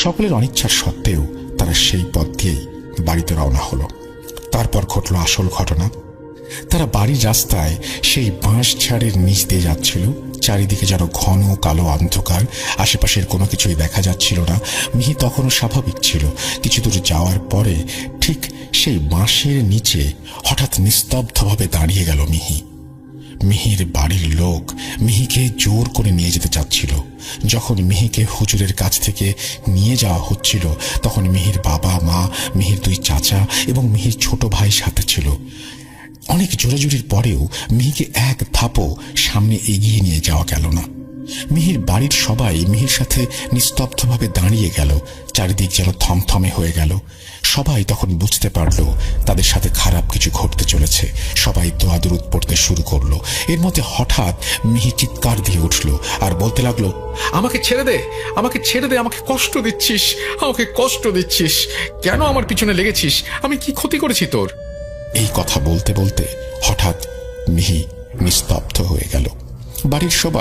সকলের অনিচ্ছার সত্ত্বেও তারা সেই পথ দিয়েই বাড়িতে রওনা হলো। তারপর ঘটল আসল ঘটনা। তারা বাড়ির রাস্তায় সেই বাঁশ ঝাড়ের নিচ দিয়ে যাচ্ছিল। চারিদিকে যেন ঘন কালো অন্ধকার, আশেপাশের কোনো কিছুই দেখা যাচ্ছিল না। মিহি তখনও স্বাভাবিক ছিল। কিছু দূর যাওয়ার পরে ঠিক সেই বাঁশের নিচে হঠাৎ নিস্তব্ধভাবে দাঁড়িয়ে গেল মিহি। মিহির বাড়ির লোক মিহিকে জোর করে নিয়ে যেতে চাচ্ছিল। যখন মিহিকে হুজুরের কাছ থেকে নিয়ে যাওয়া হচ্ছিল, তখন মিহির বাবা মা, মিহির দুই চাচা এবং মিহির ছোট ভাই সাথে ছিল। অনেক জোরাজুরির পরেও মিহিকে এক ধাপও সামনে এগিয়ে নিয়ে যাওয়া গেল না। মিহির বাড়ির সবাই মিহির সাথে নিস্তব্ধভাবে দাঁড়িয়ে গেল। চারিদিক যেন থমথমে হয়ে গেল। সবাই তখন বুঝতে পারল তাদের সাথে খারাপ কিছু ঘটতে চলেছে। সবাই দোয়া দরুদ পড়তে শুরু করলো। এর মধ্যে হঠাৎ মিহি চিৎকার দিয়ে উঠল আর বলতে লাগলো, আমাকে ছেড়ে দে, আমাকে ছেড়ে দে, আমাকে কষ্ট দিচ্ছিস, আমাকে কষ্ট দিচ্ছিস। কেন আমার পিছনে লেগেছিস? আমি কি ক্ষতি করেছি তোর? এই কথা বলতে বলতে হঠাৎ মিহি নিস্তব্ধ হয়ে গেল। বাড়ির সবাই